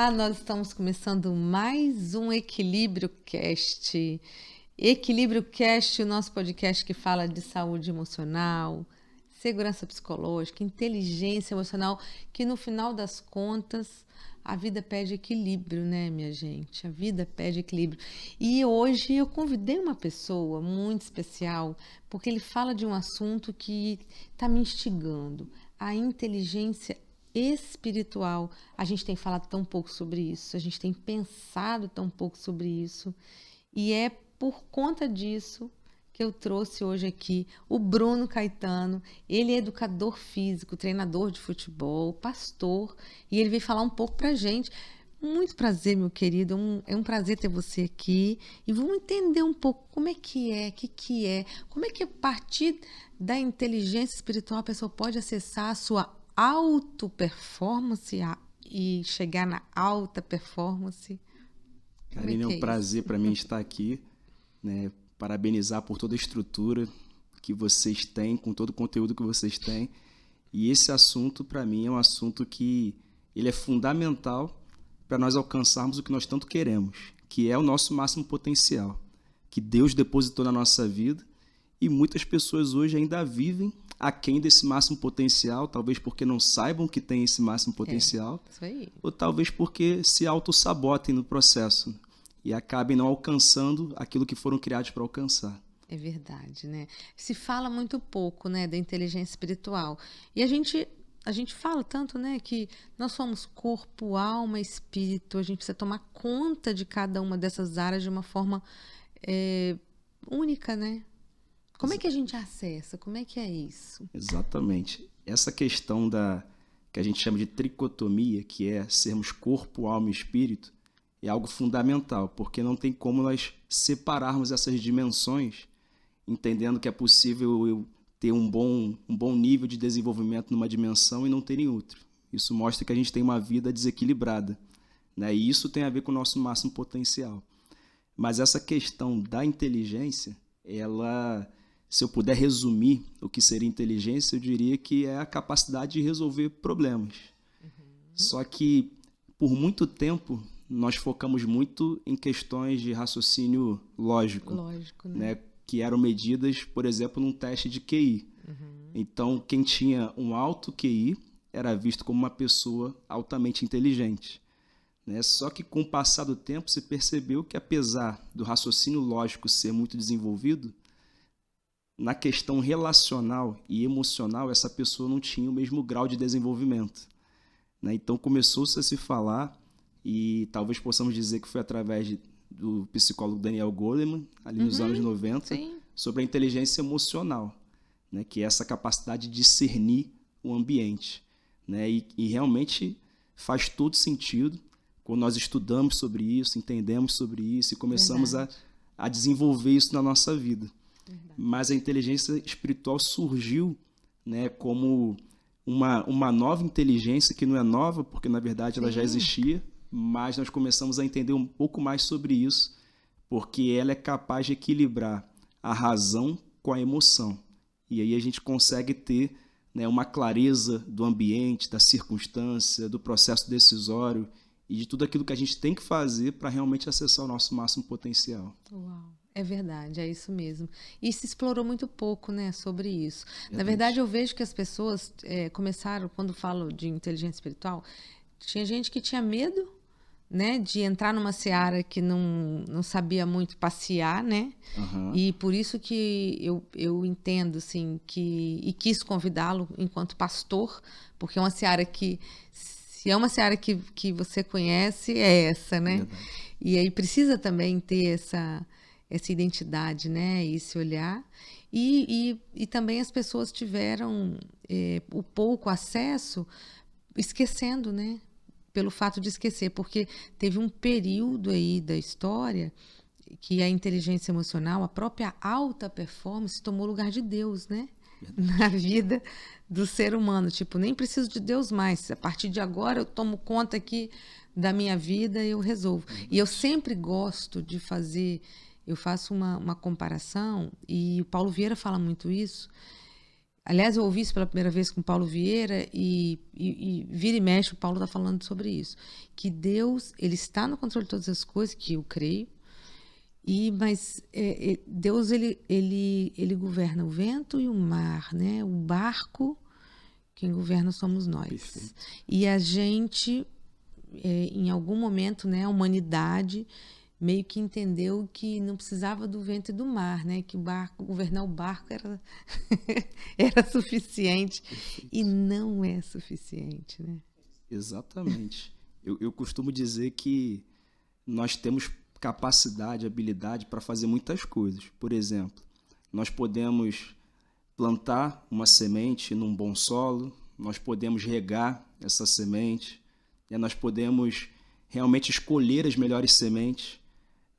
Olá, nós estamos começando mais um Equilíbrio Cast. Equilíbrio Cast, o nosso podcast que fala de saúde emocional, segurança psicológica, inteligência emocional, que no final das contas a vida pede equilíbrio, né, minha gente? A vida pede equilíbrio. E hoje eu convidei uma pessoa muito especial, porque ele fala de um assunto que está me instigando, a inteligência espiritual. A gente tem falado tão pouco sobre isso, a gente tem pensado tão pouco sobre isso, e é por conta disso que eu trouxe hoje aqui o Bruno Caetano. Ele é educador físico, treinador de futebol, pastor, e ele veio falar um pouco pra gente. Muito prazer, meu querido, é um prazer ter você aqui, e vamos entender um pouco como é que é, o que é, como é que a partir da inteligência espiritual a pessoa pode acessar a sua auto-performance e chegar na alta performance. Karine, é um prazer para mim estar aqui, né? Parabenizar por toda a estrutura que vocês têm, com todo o conteúdo que vocês têm. E esse assunto, para mim, é um assunto que ele é fundamental para nós alcançarmos o que nós tanto queremos, que é o nosso máximo potencial, que Deus depositou na nossa vida, e muitas pessoas hoje ainda vivem aquém desse máximo potencial, talvez porque não saibam que tem esse máximo potencial, isso aí. Ou talvez porque se auto-sabotem no processo e acabem não alcançando aquilo que foram criados para alcançar. É verdade, né? Se fala muito pouco, né, da inteligência espiritual. E a gente fala tanto, né, que nós somos corpo, alma, espírito. A gente precisa tomar conta de cada uma dessas áreas de uma forma única, né? Como é que a gente acessa? Como é que é isso? Exatamente. Essa questão que a gente chama de tricotomia, que é sermos corpo, alma e espírito, é algo fundamental, porque não tem como nós separarmos essas dimensões, entendendo que é possível eu ter um bom nível de desenvolvimento numa dimensão e não ter em outra. Isso mostra que a gente tem uma vida desequilibrada, né? E isso tem a ver com o nosso máximo potencial. Mas essa questão da inteligência, se eu puder resumir o que seria inteligência, eu diria que é a capacidade de resolver problemas. Só que, por muito tempo, nós focamos muito em questões de raciocínio lógico, né? Que eram medidas, por exemplo, num teste de QI. Então, quem tinha um alto QI era visto como uma pessoa altamente inteligente, né? Só que, com o passar do tempo, se percebeu que, apesar do raciocínio lógico ser muito desenvolvido, na questão relacional e emocional, essa pessoa não tinha o mesmo grau de desenvolvimento, né? Então começou-se a se falar, e talvez possamos dizer que foi através do psicólogo Daniel Goleman, ali nos anos 90, sim, sobre a inteligência emocional, né? Que é essa capacidade de discernir o ambiente, né? E realmente faz todo sentido quando nós estudamos sobre isso, entendemos sobre isso e começamos a desenvolver isso na nossa vida. Verdade. Mas a inteligência espiritual surgiu, né, como uma nova inteligência, que não é nova, porque na verdade ela já existia, mas nós começamos a entender um pouco mais sobre isso, porque ela é capaz de equilibrar a razão com a emoção. E aí a gente consegue ter, né, uma clareza do ambiente, da circunstância, do processo decisório e de tudo aquilo que a gente tem que fazer para realmente acessar o nosso máximo potencial. Uau. É verdade, é isso mesmo. E se explorou muito pouco, né, sobre isso. Na verdade, eu vejo que as pessoas começaram, quando falo de inteligência espiritual, tinha gente que tinha medo, né, de entrar numa seara que não sabia muito passear, né? E por isso que eu entendo, assim, e quis convidá-lo enquanto pastor, porque é uma seara que, se é uma seara que você conhece, é essa, né? Verdade. E aí precisa também ter essa identidade, né, e esse olhar, e também as pessoas tiveram o pouco acesso, esquecendo, né, pelo fato de esquecer, porque teve um período aí da história que a inteligência emocional, a própria alta performance, tomou lugar de Deus, né, na vida do ser humano, tipo, nem preciso de Deus mais, a partir de agora eu tomo conta aqui da minha vida e eu resolvo. E eu sempre gosto de fazer, eu faço uma comparação, e o Paulo Vieira fala muito isso, Aliás, eu ouvi isso pela primeira vez com Paulo Vieira e vira e mexe, o Paulo está falando sobre isso. Que Deus, ele está no controle de todas as coisas, que eu creio, mas Deus, ele governa o vento e o mar, né? O barco, quem governa somos nós. Perfeito. E a gente, em algum momento, né, a humanidade meio que entendeu que não precisava do vento e do mar, né? Que governar o barco era suficiente. Perfeito. E não é suficiente, né? Exatamente. Eu costumo dizer que nós temos capacidade, habilidade para fazer muitas coisas. Por exemplo, nós podemos plantar uma semente num bom solo, nós podemos regar essa semente, nós podemos realmente escolher as melhores sementes,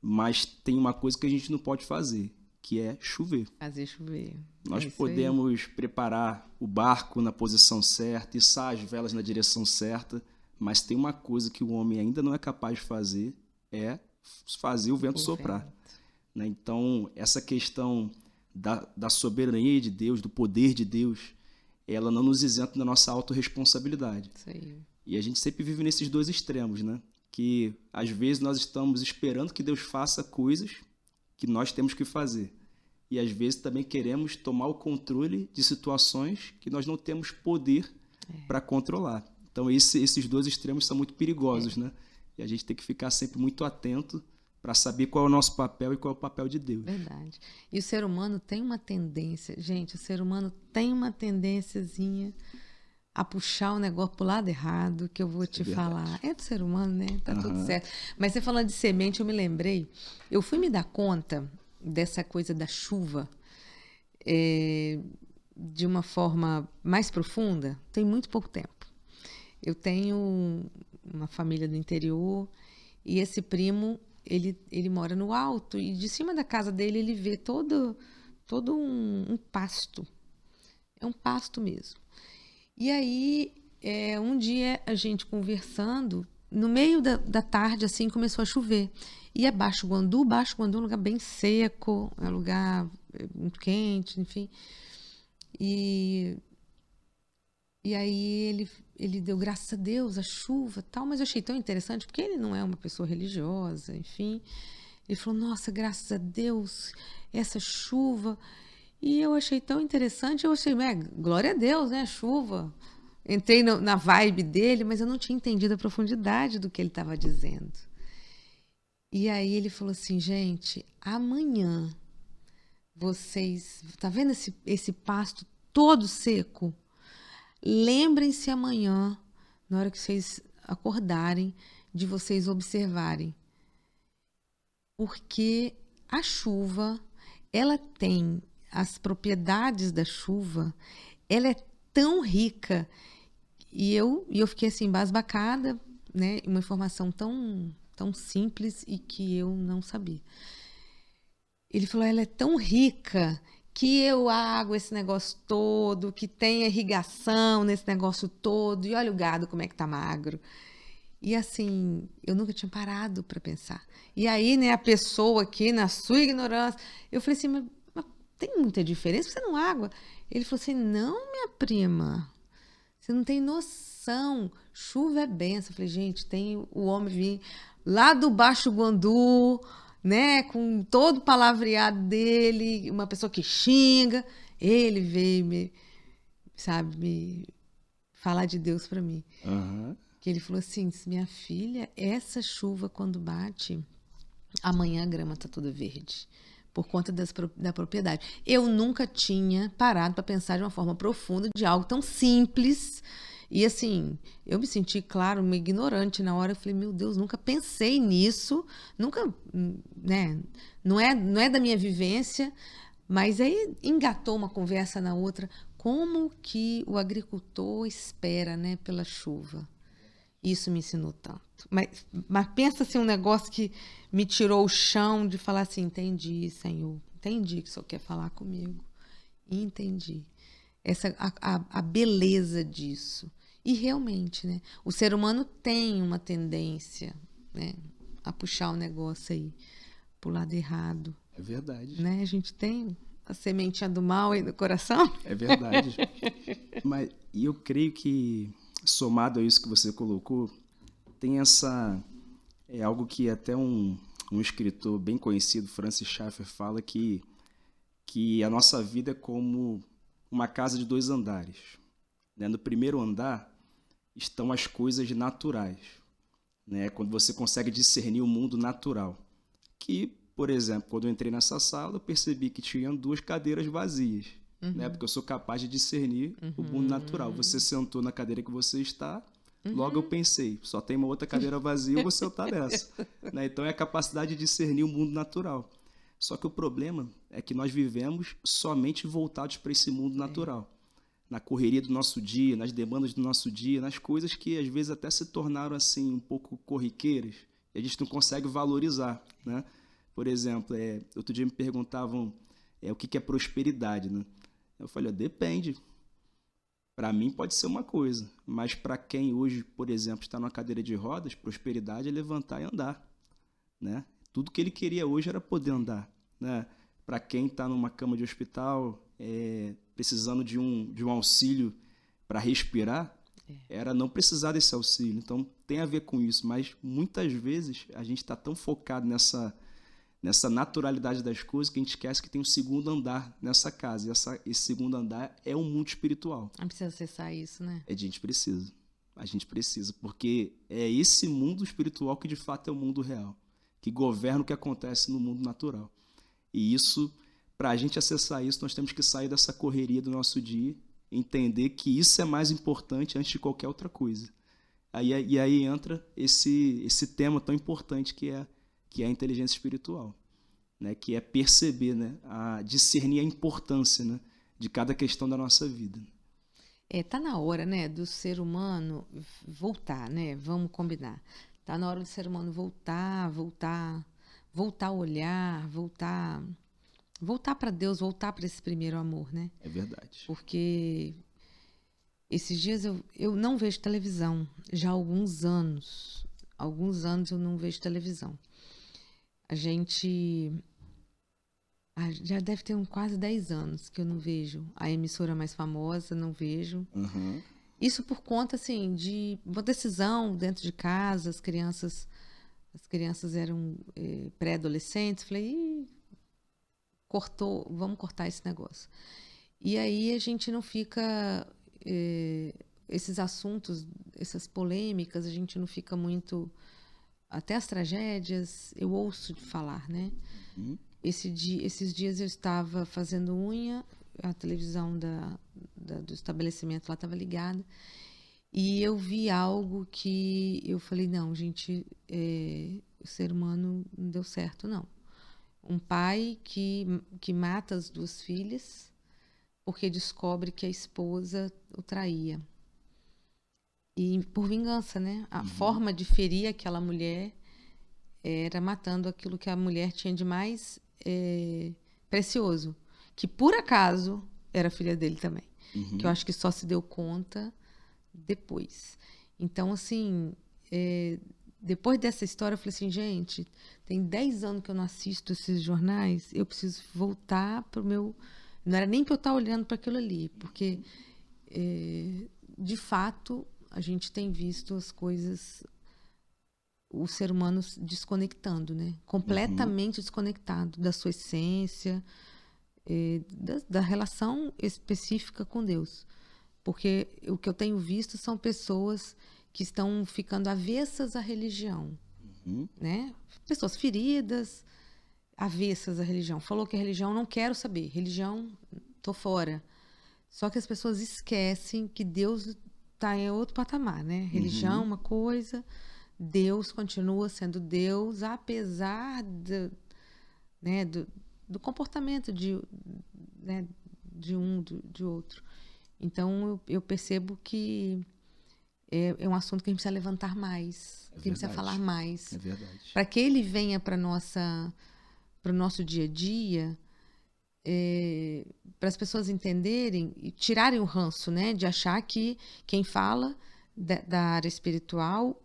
mas tem uma coisa que a gente não pode fazer, que é chover. Fazer chover. Nós podemos preparar o barco na posição certa, içar as velas na direção certa, mas tem uma coisa que o homem ainda não é capaz de fazer, é fazer o vento soprar. Né? Então, essa questão da soberania de Deus, do poder de Deus, ela não nos isenta da nossa autorresponsabilidade. Isso aí. E a gente sempre vive nesses dois extremos, né? Que às vezes nós estamos esperando que Deus faça coisas que nós temos que fazer. E às vezes também queremos tomar o controle de situações que nós não temos poder para controlar. Então esses dois extremos são muito perigosos, né? E a gente tem que ficar sempre muito atento para saber qual é o nosso papel e qual é o papel de Deus. Verdade. E o ser humano tem uma tendência, gente, o ser humano tem uma tendênciazinha a puxar o negócio pro lado errado, que eu vou te falar. É do ser humano, né? Tá tudo certo. Mas você falando de semente, eu me lembrei, eu fui me dar conta dessa coisa da chuva de uma forma mais profunda, tem muito pouco tempo. Eu tenho uma família do interior e esse primo, ele mora no alto e de cima da casa dele ele vê todo um pasto. É um pasto mesmo. E aí, um dia a gente conversando, no meio da tarde, assim, começou a chover. E é Baixo Guandu é um lugar bem seco, é um lugar muito quente, enfim. E aí ele deu graças a Deus, a chuva e tal, mas eu achei tão interessante, porque ele não é uma pessoa religiosa, enfim. Ele falou, nossa, graças a Deus, essa chuva... E eu achei tão interessante, eu achei, glória a Deus, né, chuva. Entrei na vibe dele, mas eu não tinha entendido a profundidade do que ele estava dizendo. E aí ele falou assim, gente, amanhã vocês... Tá vendo esse pasto todo seco? Lembrem-se amanhã, na hora que vocês acordarem, de vocês observarem. Porque a chuva, ela tem... As propriedades da chuva, ela é tão rica. E eu fiquei assim, embasbacada, né? Uma informação tão simples e que eu não sabia. Ele falou, ela é tão rica que eu água esse negócio todo, que tem irrigação nesse negócio todo, e olha o gado como é que tá magro. E assim, eu nunca tinha parado para pensar. E aí, né, a pessoa aqui, na sua ignorância, eu falei assim, mas tem muita diferença? Você não água? Ele falou assim, não, minha prima, você não tem noção, chuva é benção. Eu falei, gente, tem o homem vir lá do Baixo Guandu, né, com todo o palavreado dele, uma pessoa que xinga, ele veio me falar de Deus para mim. Que ele falou assim, minha filha, essa chuva quando bate, amanhã a grama tá toda verde. Por conta da propriedade. Eu nunca tinha parado para pensar de uma forma profunda de algo tão simples. E assim, eu me senti, claro, uma ignorante na hora. Eu falei, meu Deus, nunca pensei nisso. Nunca, né? Não é da minha vivência. Mas aí engatou uma conversa na outra. Como que o agricultor espera, né, pela chuva? Isso me ensinou tanto. Mas pensa assim, um negócio que me tirou o chão de falar assim, entendi, Senhor, entendi que o Senhor quer falar comigo. Entendi. A beleza disso. E realmente, né, o ser humano tem uma tendência, né, a puxar o negócio aí pro lado errado. É verdade. Né? A gente tem a sementinha do mal aí no coração. É verdade. Mas e eu creio que, somado a isso que você colocou, tem essa... É algo que até um escritor bem conhecido, Francis Schaeffer, fala que a nossa vida é como uma casa de 2 andares. Né? No primeiro andar estão as coisas naturais, né? Quando você consegue discernir o mundo natural. Que, por exemplo, quando eu entrei nessa sala, eu percebi que tinham 2 cadeiras vazias, né? Porque eu sou capaz de discernir o mundo natural. Você sentou na cadeira que você está, logo eu pensei, só tem uma outra cadeira vazia, eu vou sentar nessa. Né? Então é a capacidade de discernir o mundo natural. Só que o problema é que nós vivemos somente voltados para esse mundo natural. Na correria do nosso dia, nas demandas do nosso dia, nas coisas que às vezes até se tornaram assim um pouco corriqueiras e a gente não consegue valorizar, né? Por exemplo, outro dia me perguntavam o que é prosperidade, né? Eu falei, depende. Para mim pode ser uma coisa, mas para quem hoje, por exemplo, está numa cadeira de rodas, prosperidade é levantar e andar, né? Tudo que ele queria hoje era poder andar, né? Para quem está numa cama de hospital, precisando de um auxílio para respirar, era não precisar desse auxílio. Então, tem a ver com isso, mas muitas vezes a gente está tão focado nessa naturalidade das coisas que a gente esquece que tem um segundo andar nessa casa. E esse segundo andar é o mundo espiritual. Não precisa acessar isso, né? A gente precisa, porque é esse mundo espiritual que de fato é o mundo real, que governa o que acontece no mundo natural. E isso, para a gente acessar isso, nós temos que sair dessa correria do nosso dia, entender que isso é mais importante antes de qualquer outra coisa. E aí entra esse tema tão importante que é a inteligência espiritual, né? Que é perceber, né? Discernir a importância, né? De cada questão da nossa vida. Tá na hora, né, do ser humano voltar, né? Vamos combinar. Tá na hora do ser humano voltar a olhar, voltar para Deus, voltar para esse primeiro amor, né? É verdade. Porque esses dias eu não vejo televisão, já há alguns anos eu não vejo televisão. A gente já deve ter quase 10 anos que eu não vejo a emissora mais famosa, não vejo. Uhum. Isso por conta, assim, de uma decisão dentro de casa, as crianças eram pré-adolescentes, falei, vamos cortar esse negócio. E aí a gente não fica, esses assuntos, essas polêmicas, a gente não fica muito, até as tragédias, eu ouço de falar, né? Uhum. Esses dias eu estava fazendo unha, a televisão do estabelecimento lá estava ligada, e eu vi algo que eu falei, não, gente, o ser humano não deu certo, não. Um pai que mata as 2 filhas porque descobre que a esposa o traía. E por vingança, né? A forma de ferir aquela mulher era matando aquilo que a mulher tinha de mais precioso, que por acaso era filha dele também. Uhum. Que eu acho que só se deu conta depois. Então, assim, depois dessa história, eu falei assim, gente, tem 10 anos que eu não assisto esses jornais, eu preciso voltar para o meu... Não era nem para eu estar olhando para aquilo ali, porque, de fato, a gente tem visto as coisas, o ser humano desconectando, né? Completamente desconectado da sua essência, da relação específica com Deus. Porque o que eu tenho visto são pessoas que estão ficando avessas à religião, né? Pessoas feridas, avessas à religião. Falou que a religião, não quero saber. Religião, tô fora. Só que as pessoas esquecem que Deus está em outro patamar, né? Religião, uma coisa, Deus continua sendo Deus, apesar do comportamento de um, de outro. Então, eu percebo que é um assunto que a gente precisa levantar mais, que a gente precisa falar mais. É verdade. Para que ele venha para o nosso dia a dia, para as pessoas entenderem e tirarem o ranço, né? De achar que quem fala da área espiritual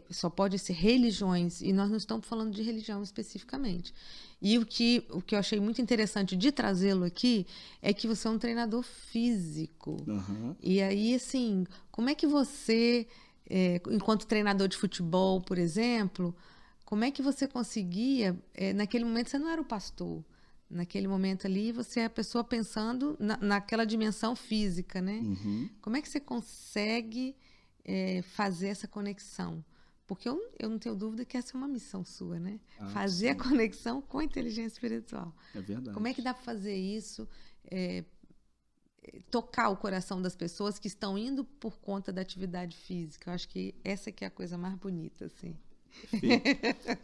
só pode ser religiões, e nós não estamos falando de religião especificamente. E o que eu achei muito interessante de trazê-lo aqui é que você é um treinador físico. Aham. E aí, assim, como é que você, enquanto treinador de futebol, por exemplo, como é que você conseguia, naquele momento você não era o pastor, naquele momento ali você é a pessoa pensando naquela dimensão física, né? Uhum. Como é que você consegue fazer essa conexão? Porque eu não tenho dúvida que essa é uma missão sua, né? Ah, Fazer a sim. conexão com a inteligência espiritual. É verdade. Como é que dá para fazer isso? Tocar o coração das pessoas que estão indo por conta da atividade física. Eu acho que essa que é a coisa mais bonita, assim. Perfeito.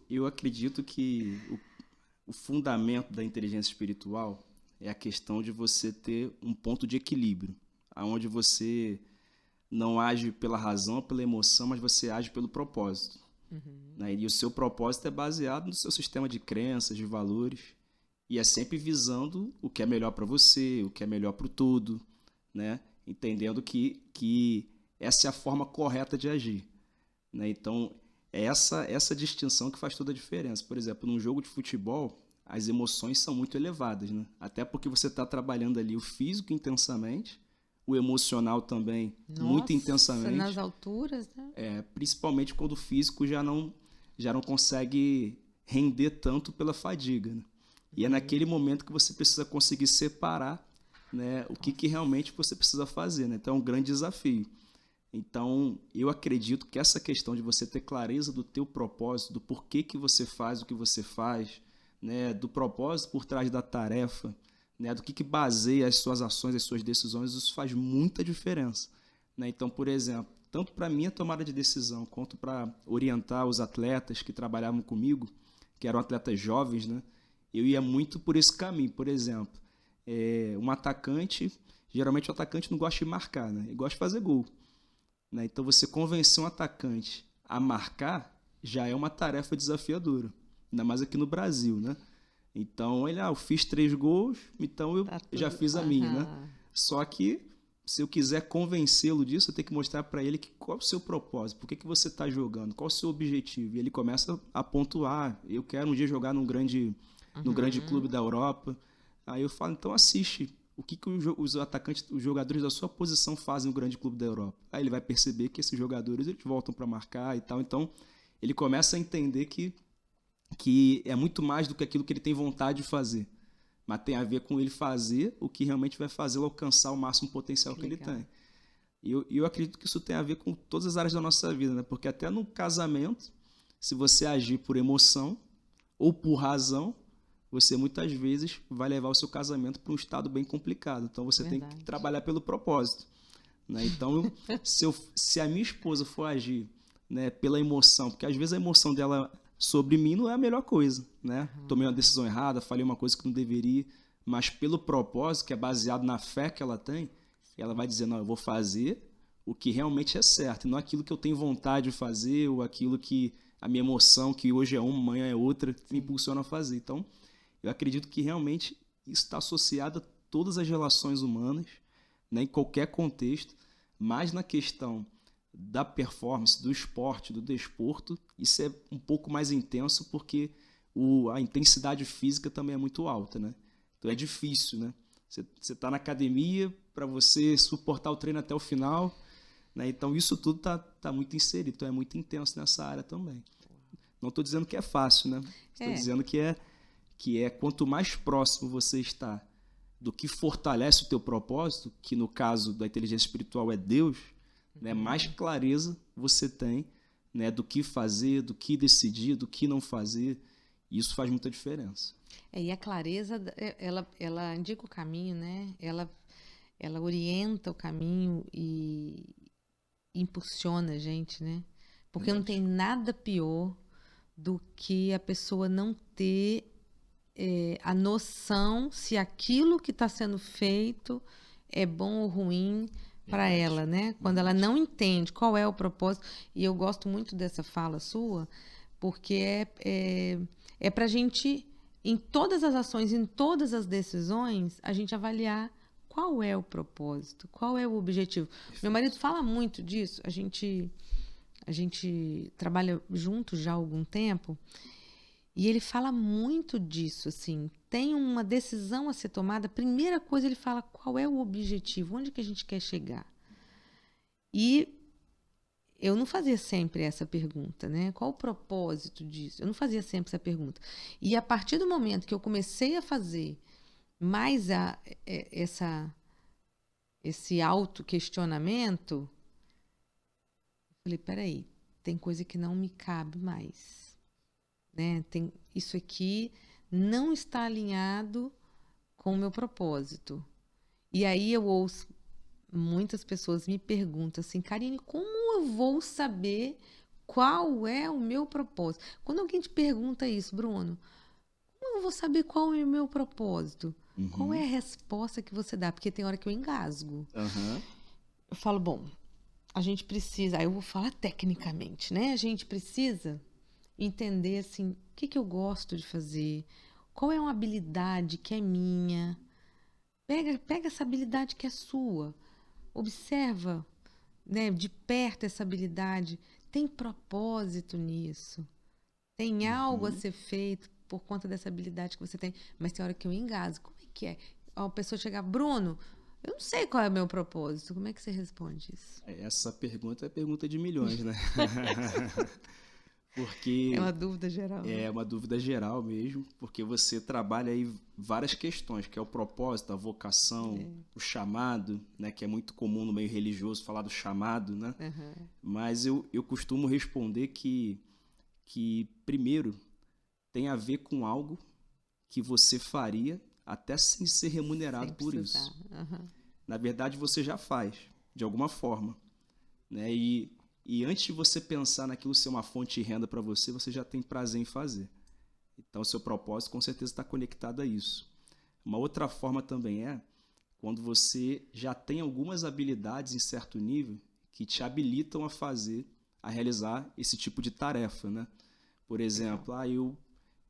Eu acredito que o fundamento da inteligência espiritual é a questão de você ter um ponto de equilíbrio, aonde você não age pela razão, pela emoção, mas você age pelo propósito. Né? E o seu propósito é baseado no seu sistema de crenças, de valores, e é sempre visando o que é melhor para você, o que é melhor para o todo, né? Entendendo que essa é a forma correta de agir. Né? Então, é essa distinção que faz toda a diferença. Por exemplo, num jogo de futebol, as emoções são muito elevadas, né? Até porque você está trabalhando ali o físico intensamente, o emocional também muito Nossa, intensamente. nas alturas, né? Principalmente quando o físico já não consegue render tanto pela fadiga. Né? E é naquele momento que você precisa conseguir separar, né, o que realmente você precisa fazer. Né? Então é um grande desafio. Então, eu acredito que essa questão de você ter clareza do teu propósito, do porquê que você faz o que você faz, né, do propósito por trás da tarefa, né, do que baseia as suas ações, as suas decisões, isso faz muita diferença. Né? Então, por exemplo, tanto para a minha tomada de decisão, quanto para orientar os atletas que trabalhavam comigo, que eram atletas jovens, né, eu ia muito por esse caminho. Por exemplo, um atacante, geralmente o atacante não gosta de marcar, né? Ele gosta de fazer gol. Né? Então, você convencer um atacante a marcar já é uma tarefa desafiadora, ainda mais aqui no Brasil, né? Então, eu fiz 3 gols, então eu já fiz a minha, né? Só que, se eu quiser convencê-lo disso, eu tenho que mostrar para ele qual é o seu propósito, por que você está jogando, qual é o seu objetivo. E ele começa a pontuar, eu quero um dia jogar num grande clube da Europa. Aí eu falo, então assiste o que os atacantes, os jogadores da sua posição fazem no grande clube da Europa. Aí ele vai perceber que esses jogadores eles voltam para marcar e tal. Então, ele começa a entender que é muito mais do que aquilo que ele tem vontade de fazer. Mas tem a ver com ele fazer o que realmente vai fazê-lo alcançar o máximo potencial que ele tem. E eu acredito que isso tem a ver com todas as áreas da nossa vida, né? Porque até no casamento, se você agir por emoção ou por razão, você muitas vezes vai levar o seu casamento para um estado bem complicado. Então você tem que trabalhar pelo propósito. Né? Então, se a minha esposa for agir, né, pela emoção, porque às vezes a emoção dela sobre mim não é a melhor coisa, né? Tomei uma decisão errada, falei uma coisa que não deveria, mas pelo propósito, que é baseado na fé que ela tem, ela vai dizer, não, eu vou fazer o que realmente é certo, e não aquilo que eu tenho vontade de fazer, ou aquilo que a minha emoção, que hoje é uma, amanhã é outra, me impulsiona a fazer. Então, eu acredito que realmente isso está associado a todas as relações humanas, né, em qualquer contexto, mas na questão da performance, do esporte, do desporto, isso é um pouco mais intenso porque a intensidade física também é muito alta, né? Então é difícil, né? Você está na academia para você suportar o treino até o final, né? Então isso tudo tá muito inserido, então é muito intenso nessa área também. Não estou dizendo que é fácil, né? Estou dizendo que é quanto mais próximo você está do que fortalece o teu propósito, que no caso da inteligência espiritual é Deus, né, mais clareza você tem, né, do que fazer, do que decidir, do que não fazer. Isso faz muita diferença. E a clareza, ela indica o caminho, né? Ela orienta o caminho e impulsiona a gente, né? Porque não tem nada pior do que a pessoa não ter a noção se aquilo que está sendo feito é bom ou ruim para ela, né? Quando ela não entende qual é o propósito. E eu gosto muito dessa fala sua, porque é para a gente, em todas as ações, em todas as decisões, a gente avaliar qual é o propósito? Qual é o objetivo? Meu marido fala muito disso. A gente trabalha juntos já há algum tempo e ele fala muito disso, assim. Tem uma decisão a ser tomada. A primeira coisa ele fala qual é o objetivo, onde que a gente quer chegar. E eu não fazia sempre essa pergunta, né? Qual o propósito disso? Eu não fazia sempre essa pergunta. E a partir do momento que eu comecei a fazer mais esse autoquestionamento, eu falei, peraí, tem coisa que não me cabe mais, né? Isso aqui não está alinhado com o meu propósito. E aí eu ouço muitas pessoas me perguntam assim, Karine, como eu vou saber qual é o meu propósito? Quando alguém te pergunta isso, Bruno, como eu vou saber qual é o meu propósito? Qual é a resposta que você dá? Porque tem hora que eu engasgo. Eu falo, bom, a gente precisa, aí eu vou falar tecnicamente, né? A gente precisa entender assim, o que eu gosto de fazer, qual é uma habilidade que é minha. Pega essa habilidade que é sua. Observa, né, de perto essa habilidade. Tem propósito nisso. Tem algo a ser feito por conta dessa habilidade que você tem. Mas tem hora que eu engasgo. Como é que é? A pessoa chegar, Bruno, eu não sei qual é o meu propósito. Como é que você responde isso? Essa pergunta é pergunta de milhões, né? É Porque uma dúvida geral, né? é uma dúvida geral mesmo, porque você trabalha aí várias questões, que é o propósito, a vocação, o chamado, né, que é muito comum no meio religioso falar do chamado, né? Mas eu costumo responder que primeiro tem a ver com algo que você faria até sem ser remunerado Sem por precisar. isso. Na verdade, você já faz, de alguma forma, né? E antes de você pensar naquilo ser uma fonte de renda para você, você já tem prazer em fazer. Então, o seu propósito com certeza está conectado a isso. Uma outra forma também é quando você já tem algumas habilidades em certo nível que te habilitam a fazer, a realizar esse tipo de tarefa, né? Por exemplo,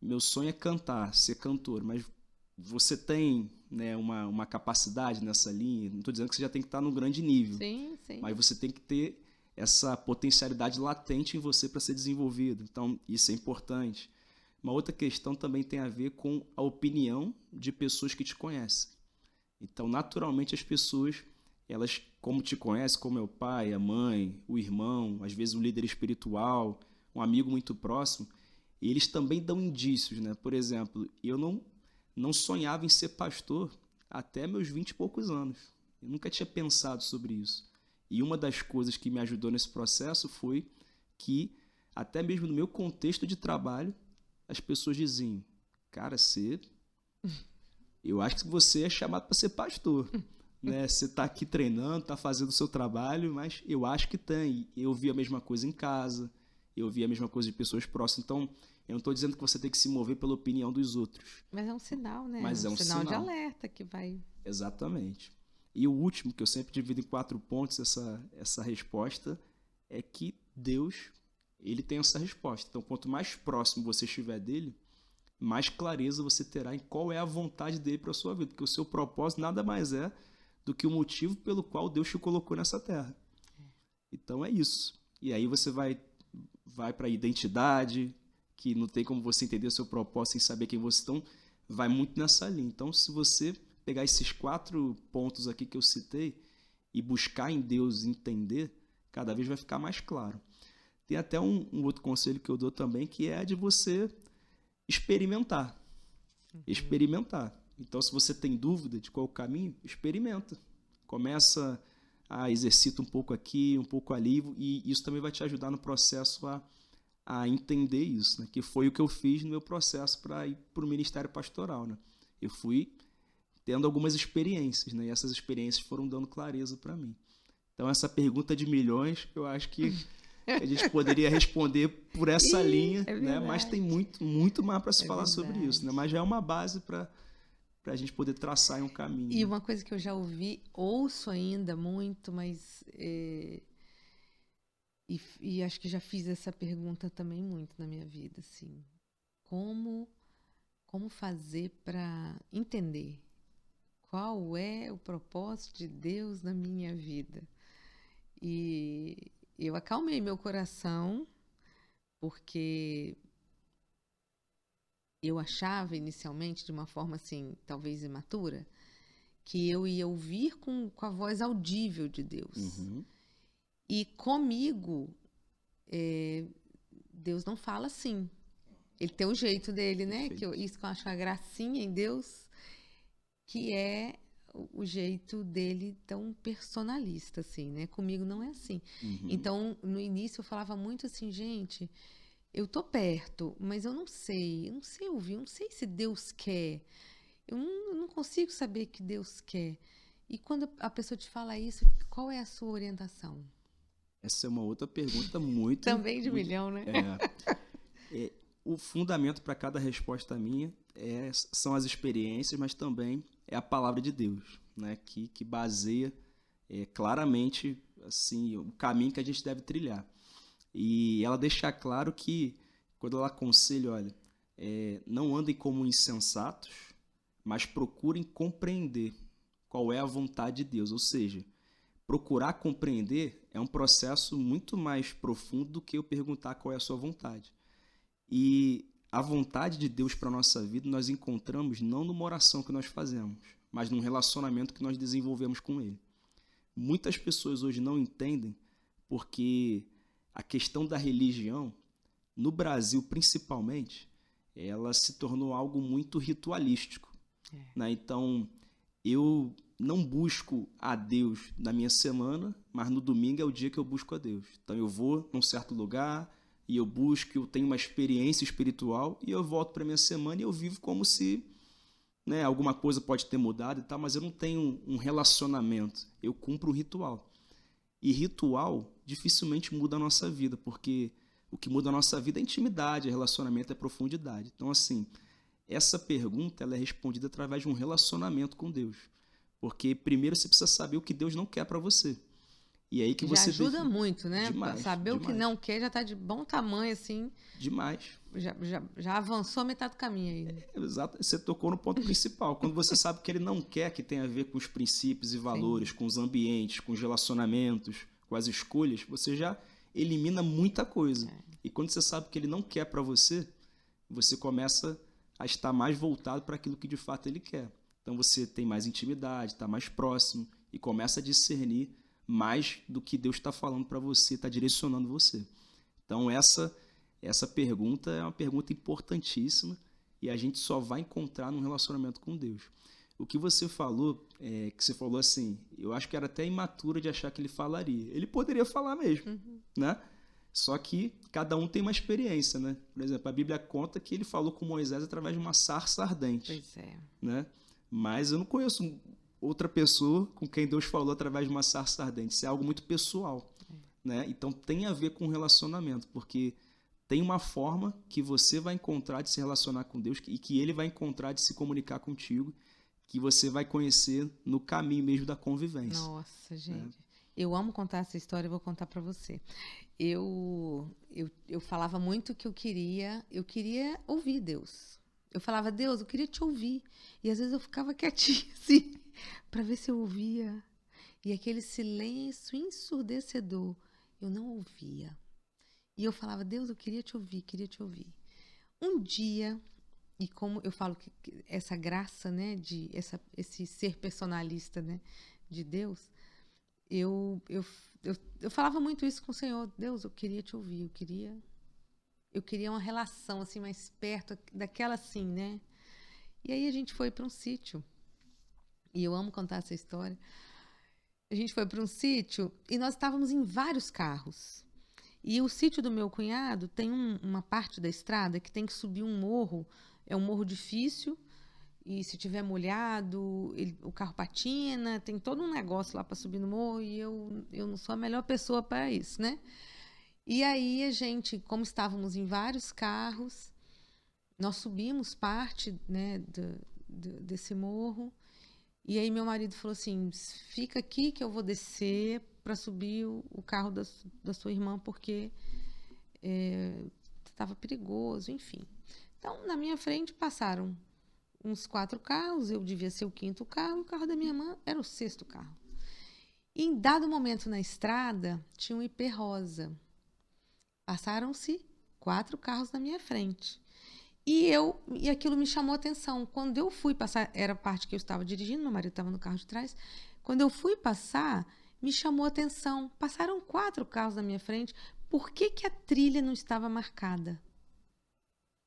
meu sonho é cantar, ser cantor, mas você tem, né, uma capacidade nessa linha. Não estou dizendo que você já tem que estar num grande nível, Sim, sim. mas você tem que ter essa potencialidade latente em você para ser desenvolvido. Então, isso é importante. Uma outra questão também tem a ver com a opinião de pessoas que te conhecem. Então, naturalmente, as pessoas, elas, como te conhecem, como é o pai, a mãe, o irmão, às vezes o líder espiritual, um amigo muito próximo, eles também dão indícios, né? Por exemplo, eu não sonhava em ser pastor até meus 20 e poucos anos. Eu nunca tinha pensado sobre isso. E uma das coisas que me ajudou nesse processo foi que, até mesmo no meu contexto de trabalho, as pessoas diziam, cara, eu acho que você é chamado para ser pastor. Né? Você está aqui treinando, está fazendo o seu trabalho, mas eu acho que tem. Eu vi a mesma coisa em casa, eu vi a mesma coisa de pessoas próximas. Então, eu não estou dizendo que você tem que se mover pela opinião dos outros. Mas é um sinal, né? Mas é um sinal de sinal. alerta que vai... Exatamente. E o último, que eu sempre divido em 4 pontos essa resposta, é que Deus, ele tem essa resposta. Então, quanto mais próximo você estiver dele, mais clareza você terá em qual é a vontade dele para a sua vida. Porque o seu propósito nada mais é do que o motivo pelo qual Deus te colocou nessa terra. Então, é isso. E aí você vai para a identidade, que não tem como você entender o seu propósito sem saber quem você é. Então, vai muito nessa linha. Então, se você pegar esses 4 pontos aqui que eu citei e buscar em Deus entender, cada vez vai ficar mais claro. Tem até um outro conselho que eu dou também, que é de você experimentar. Experimentar. Então, se você tem dúvida de qual é o caminho, experimenta. Começa a exercita um pouco aqui, um pouco ali, e isso também vai te ajudar no processo a entender isso, né? Que foi o que eu fiz no meu processo para ir para o ministério pastoral, né? Eu fui tendo algumas experiências, né? E essas experiências foram dando clareza para mim. Então, essa pergunta de milhões, eu acho que a gente poderia responder por essa linha, né? Mas tem muito mais para se falar sobre isso, né? Mas já é uma base para a gente poder traçar em um caminho. E uma coisa que eu já ouço ainda muito, mas... E acho que já fiz essa pergunta também muito na minha vida, assim. Como fazer para entender qual é o propósito de Deus na minha vida. E eu acalmei meu coração, porque eu achava inicialmente, de uma forma assim, talvez imatura, que eu ia ouvir com a voz audível de Deus. Uhum. E comigo, Deus não fala assim. Ele tem o jeito dele, né? Isso que eu acho a gracinha em Deus, que é o jeito dele tão personalista, assim, né? Comigo não é assim. Uhum. Então, no início eu falava muito assim, gente, eu tô perto, mas eu não sei ouvir, eu não sei se Deus quer. Eu não consigo saber que Deus quer. E quando a pessoa te fala isso, qual é a sua orientação? Essa é uma outra pergunta muito... Também de milhão, né? O fundamento para cada resposta minha são as experiências, mas também é a palavra de Deus, né? Que baseia claramente assim, o caminho que a gente deve trilhar. E ela deixa claro que, quando ela aconselha, olha, não andem como insensatos, mas procurem compreender qual é a vontade de Deus. Ou seja, procurar compreender é um processo muito mais profundo do que eu perguntar qual é a sua vontade. E a vontade de Deus para a nossa vida nós encontramos não numa oração que nós fazemos, mas num relacionamento que nós desenvolvemos com Ele. Muitas pessoas hoje não entendem porque a questão da religião, no Brasil principalmente, ela se tornou algo muito ritualístico. Né? Então, eu não busco a Deus na minha semana, mas no domingo é o dia que eu busco a Deus. Então, eu vou num certo lugar e eu busco, eu tenho uma experiência espiritual e eu volto para minha semana e eu vivo como se, né, alguma coisa pode ter mudado e tal, mas eu não tenho um relacionamento. Eu cumpro um ritual. E ritual dificilmente muda a nossa vida, porque o que muda a nossa vida é intimidade, é relacionamento, é profundidade. Então, assim, essa pergunta ela é respondida através de um relacionamento com Deus. Porque primeiro você precisa saber o que Deus não quer para você. E aí que você ajuda muito, né? Demais, saber demais. O que não quer já está de bom tamanho, assim. Demais. Já avançou a metade do caminho aí. Exato. Você tocou no ponto principal. Quando você sabe que ele não quer, que tem a ver com os princípios e valores, sim, com os ambientes, com os relacionamentos, com as escolhas, você já elimina muita coisa. E quando você sabe que ele não quer para você, você começa a estar mais voltado para aquilo que de fato ele quer. Então você tem mais intimidade, está mais próximo e começa a discernir mais do que Deus está falando para você, está direcionando você. Então essa pergunta é uma pergunta importantíssima e a gente só vai encontrar num relacionamento com Deus. O que você falou, que você falou assim, eu acho que era até imaturo de achar que ele falaria. Ele poderia falar mesmo, né? Só que cada um tem uma experiência, né? Por exemplo, a Bíblia conta que ele falou com Moisés através de uma sarça ardente. Pois é. Né? Mas eu não conheço outra pessoa com quem Deus falou através de uma sarça ardente. Isso é algo muito pessoal. Né? Então tem a ver com relacionamento, porque tem uma forma que você vai encontrar de se relacionar com Deus e que ele vai encontrar de se comunicar contigo, que você vai conhecer no caminho mesmo da convivência. Nossa, gente. Eu amo contar essa história, eu vou contar para você. Eu falava muito que eu queria ouvir Deus. Eu falava, Deus, eu queria te ouvir. E às vezes eu ficava quietinha assim, para ver se eu ouvia. E aquele silêncio ensurdecedor, eu não ouvia. E eu falava, Deus, eu queria te ouvir, queria te ouvir. Um dia, e como eu falo que essa graça, né, esse ser personalista, né, de Deus, eu falava muito isso com o Senhor. Deus, eu queria te ouvir, eu queria uma relação assim mais perto daquela assim, né? E aí a gente foi para um sítio. E eu amo contar essa história. A gente foi para um sítio e nós estávamos em vários carros. E o sítio do meu cunhado tem uma parte da estrada que tem que subir um morro. É um morro difícil. E se tiver molhado, o carro patina, tem todo um negócio lá para subir no morro e eu não sou a melhor pessoa para isso, né? E aí a gente, como estávamos em vários carros, nós subimos parte, né, desse morro. E aí meu marido falou assim, fica aqui que eu vou descer para subir o carro da sua irmã porque estava perigoso, enfim. Então, na minha frente passaram uns 4 carros, eu devia ser o 5º carro, o carro da minha irmã era o 6º carro. E em dado momento na estrada, tinha um IP rosa. Passaram-se 4 carros na minha frente. E aquilo me chamou a atenção. Quando eu fui passar, era a parte que eu estava dirigindo, meu marido estava no carro de trás. Quando eu fui passar, me chamou a atenção. Passaram 4 carros na minha frente. Por que que a trilha não estava marcada?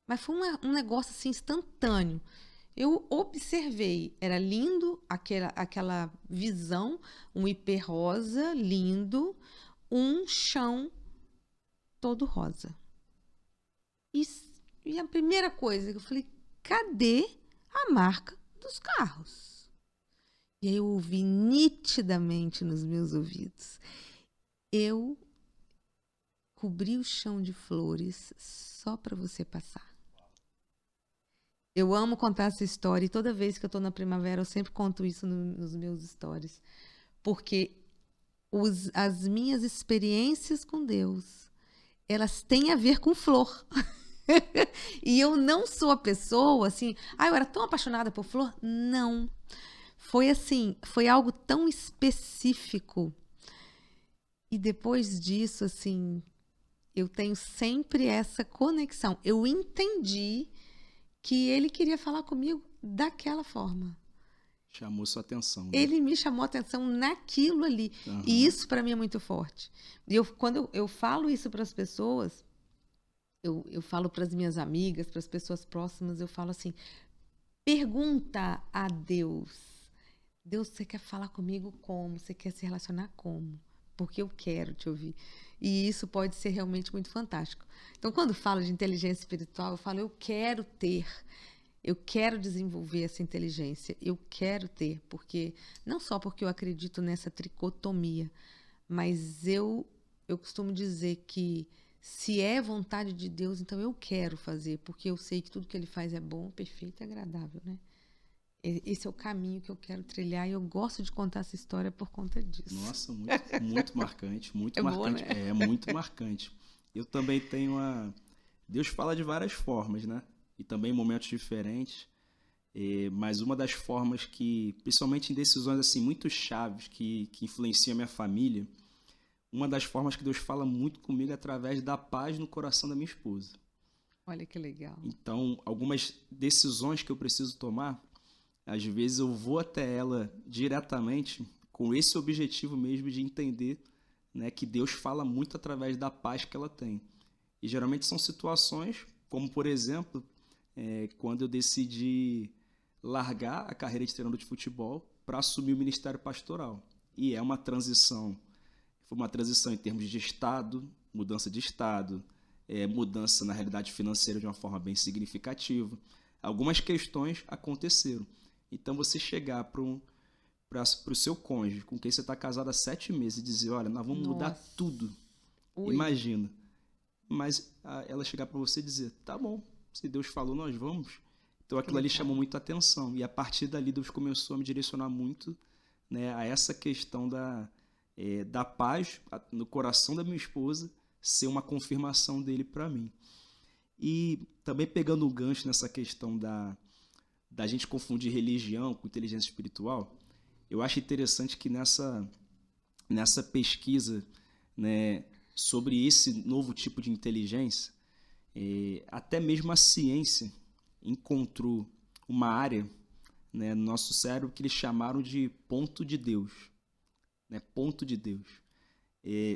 Mas foi um negócio assim instantâneo. Eu observei, era lindo aquela visão, um IP rosa lindo, um chão todo rosa. E a primeira coisa que eu falei, cadê a marca dos carros? E aí eu ouvi nitidamente nos meus ouvidos. Eu cobri o chão de flores só para você passar. Eu amo contar essa história e toda vez que eu estou na primavera eu sempre conto isso nos meus stories. Porque as minhas experiências com Deus, elas têm a ver com flor. E eu não sou a pessoa assim, eu era tão apaixonada por flor. Não. Foi assim, foi algo tão específico. E depois disso, assim, eu tenho sempre essa conexão. Eu entendi que ele queria falar comigo daquela forma. Chamou sua atenção. Né? Ele me chamou a atenção naquilo ali. Uhum. E isso para mim é muito forte. E quando eu falo isso para as pessoas, eu falo para as minhas amigas, para as pessoas próximas, eu falo assim, pergunta a Deus. Deus, você quer falar comigo como? Você quer se relacionar como? Porque eu quero te ouvir. E isso pode ser realmente muito fantástico. Então, quando falo de inteligência espiritual, eu falo, eu quero desenvolver essa inteligência, eu quero ter, porque não só porque eu acredito nessa tricotomia, mas eu costumo dizer que se é vontade de Deus, então eu quero fazer, porque eu sei que tudo que ele faz é bom, perfeito e agradável, né? Esse é o caminho que eu quero trilhar e eu gosto de contar essa história por conta disso. Nossa, muito marcante, muito marcante. Boa, né? É muito marcante. Eu também tenho Deus fala de várias formas, né? E também em momentos diferentes. Mas uma das formas que, principalmente em decisões assim muito chaves que influenciam a minha família, uma das formas que Deus fala muito comigo é através da paz no coração da minha esposa. Olha que legal. Então, algumas decisões que eu preciso tomar, às vezes eu vou até ela diretamente com esse objetivo mesmo de entender, né, que Deus fala muito através da paz que ela tem. E geralmente são situações, como por exemplo, quando eu decidi largar a carreira de treinador de futebol para assumir o ministério pastoral. E é uma transição, foi uma transição em termos de estado, mudança de estado, mudança na realidade financeira de uma forma bem significativa. Algumas questões aconteceram. Então, você chegar para o seu cônjuge, com quem você está casado há 7 meses, e dizer, olha, nós vamos mudar tudo. Ui. Imagina. Mas ela chegar para você e dizer, tá bom, se Deus falou, nós vamos. Então, aquilo ali chamou muito a atenção. E a partir dali, Deus começou a me direcionar muito, né, a essa questão da paz no coração da minha esposa ser uma confirmação dele para mim. E também pegando o gancho nessa questão da gente confundir religião com inteligência espiritual, eu acho interessante que nessa pesquisa, né, sobre esse novo tipo de inteligência, até mesmo a ciência encontrou uma área, né, no nosso cérebro que eles chamaram de ponto de Deus. Né, ponto de Deus.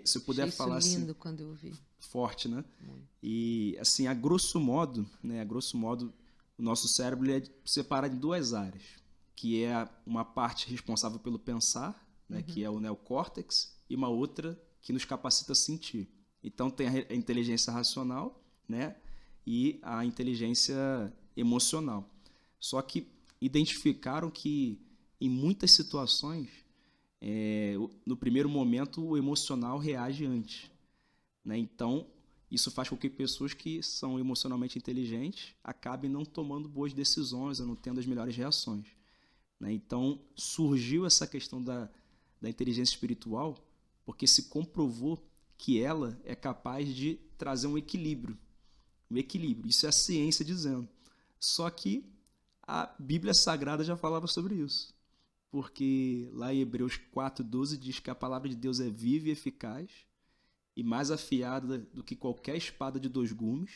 Se eu puder falar assim... lindo quando eu vi. Forte, né? Muito. E assim, a grosso modo, o nosso cérebro é separado em 2 áreas, que é uma parte responsável pelo pensar, né, que é o neocórtex, e uma outra que nos capacita a sentir. Então tem a inteligência racional, né, e a inteligência emocional. Só que identificaram que em muitas situações, no primeiro momento, o emocional reage antes. Né? Então, isso faz com que pessoas que são emocionalmente inteligentes acabem não tomando boas decisões ou não tendo as melhores reações. Né? Então, surgiu essa questão da inteligência espiritual porque se comprovou que ela é capaz de trazer um equilíbrio. Um equilíbrio. Isso é a ciência dizendo. Só que A Bíblia Sagrada já falava sobre isso. Porque lá em Hebreus 4:12 diz que a palavra de Deus é viva e eficaz e mais afiada do que qualquer espada de 2 gumes,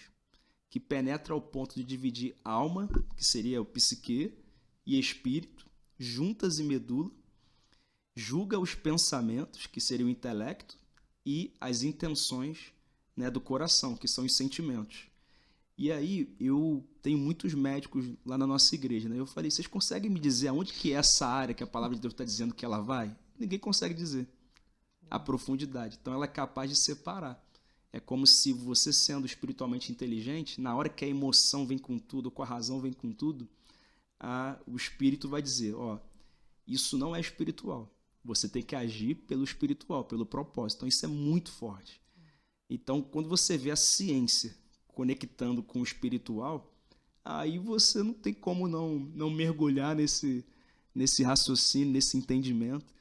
que penetra ao ponto de dividir alma, que seria o psique, e espírito, juntas e medula, julga os pensamentos, que seria o intelecto, e as intenções, né, do coração, que são os sentimentos. E aí eu tenho muitos médicos lá na nossa igreja, né? Eu falei, vocês conseguem me dizer aonde que é essa área que a palavra de Deus está dizendo que ela vai? Ninguém consegue dizer a profundidade. Então ela é capaz de separar. É como se você, sendo espiritualmente inteligente, na hora que a emoção vem com tudo, ou com a razão vem com tudo, o espírito vai dizer, ó, isso não é espiritual. Você tem que agir pelo espiritual, pelo propósito. Então isso é muito forte. Então quando você vê a ciência conectando com o espiritual, aí você não tem como não mergulhar nesse raciocínio, nesse entendimento.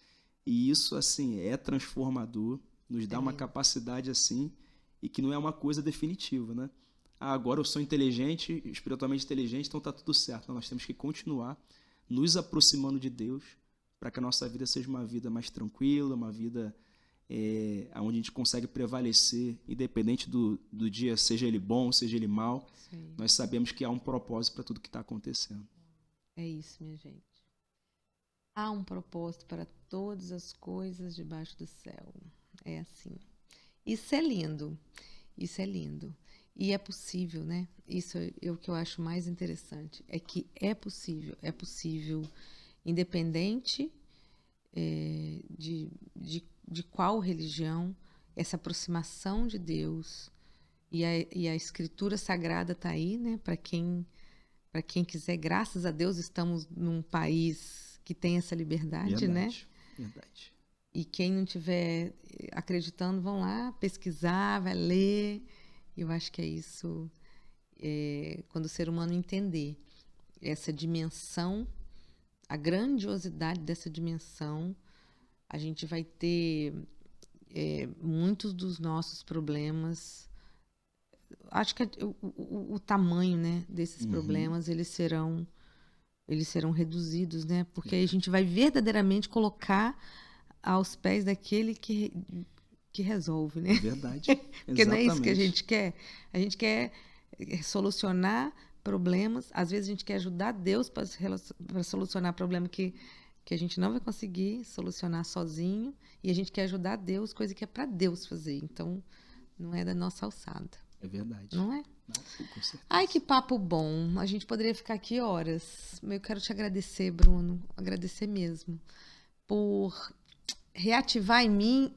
E isso, assim, é transformador, nos dá uma capacidade, assim, e que não é uma coisa definitiva, né? Agora eu sou inteligente, espiritualmente inteligente, então tá tudo certo. Não, nós temos que continuar nos aproximando de Deus para que a nossa vida seja uma vida mais tranquila, uma vida onde a gente consegue prevalecer, independente do dia, seja ele bom, seja ele mau. Sim. Nós sabemos que há um propósito para tudo que está acontecendo. É isso, minha gente. Há um propósito para todas as coisas debaixo do céu. É assim. Isso é lindo. Isso é lindo. E é possível, né? Isso é o que eu acho mais interessante. É que é possível. É possível, independente de qual religião, essa aproximação de Deus. E a Escritura Sagrada está aí, né? Para quem quiser. Graças a Deus estamos num país que tem essa liberdade, Verdade, né? Verdade. E quem não estiver acreditando, vão lá pesquisar, vai ler. Eu acho que é isso, quando o ser humano entender essa dimensão, a grandiosidade dessa dimensão, a gente vai ter muitos dos nossos problemas. Acho que o tamanho, né, desses problemas, eles serão reduzidos, né? Porque aí a gente vai verdadeiramente colocar aos pés daquele que resolve, né? Verdade. Porque não é isso que a gente quer. A gente quer solucionar problemas. Às vezes a gente quer ajudar Deus para solucionar problema que a gente não vai conseguir solucionar sozinho. E a gente quer ajudar Deus, coisa que é para Deus fazer. Então, não é da nossa alçada. É verdade. Não é? Não, com certeza. Ai, que papo bom. A gente poderia ficar aqui horas. Eu quero te agradecer, Bruno. Agradecer mesmo. Por reativar em mim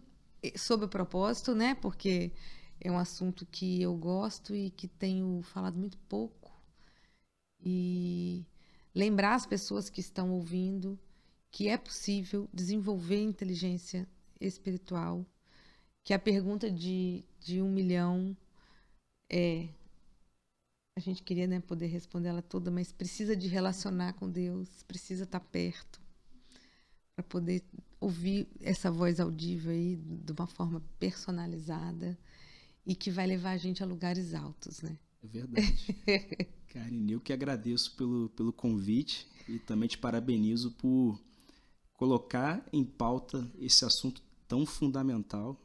sobre o propósito, né? Porque é um assunto que eu gosto e que tenho falado muito pouco. E lembrar as pessoas que estão ouvindo que é possível desenvolver inteligência espiritual. Que a pergunta de 1 milhão a gente queria, né, poder responder ela toda, mas precisa de relacionar com Deus, precisa estar perto para poder ouvir essa voz audível aí de uma forma personalizada e que vai levar a gente a lugares altos, né? É verdade. Karine, eu que agradeço pelo convite e também te parabenizo por colocar em pauta esse assunto tão fundamental.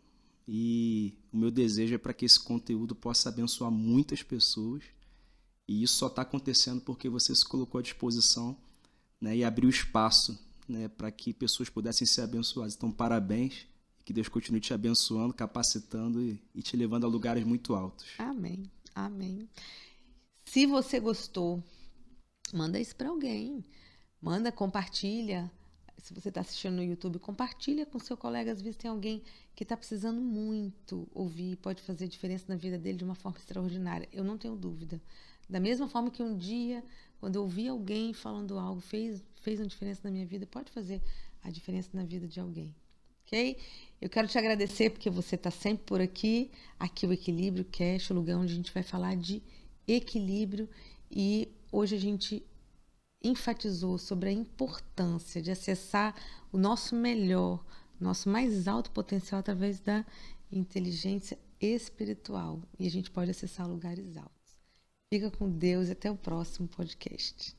E o meu desejo é para que esse conteúdo possa abençoar muitas pessoas. E isso só está acontecendo porque você se colocou à disposição, né, e abriu espaço, né, para que pessoas pudessem ser abençoadas. Então, parabéns. Que Deus continue te abençoando, capacitando e te levando a lugares muito altos. Amém. Amém. Se você gostou, manda isso para alguém. Manda, compartilha. Se você está assistindo no YouTube, compartilha com seu colega. Às vezes tem alguém que está precisando muito ouvir, pode fazer diferença na vida dele de uma forma extraordinária. Eu não tenho dúvida. Da mesma forma que um dia, quando eu ouvi alguém falando algo, fez uma diferença na minha vida, pode fazer a diferença na vida de alguém. Ok? Eu quero te agradecer porque você está sempre por aqui. Aqui o Equilíbrio Cast, o lugar onde a gente vai falar de equilíbrio. E hoje a gente enfatizou sobre a importância de acessar o nosso melhor, nosso mais alto potencial através da inteligência espiritual. E a gente pode acessar lugares altos. Fica com Deus e até o próximo podcast.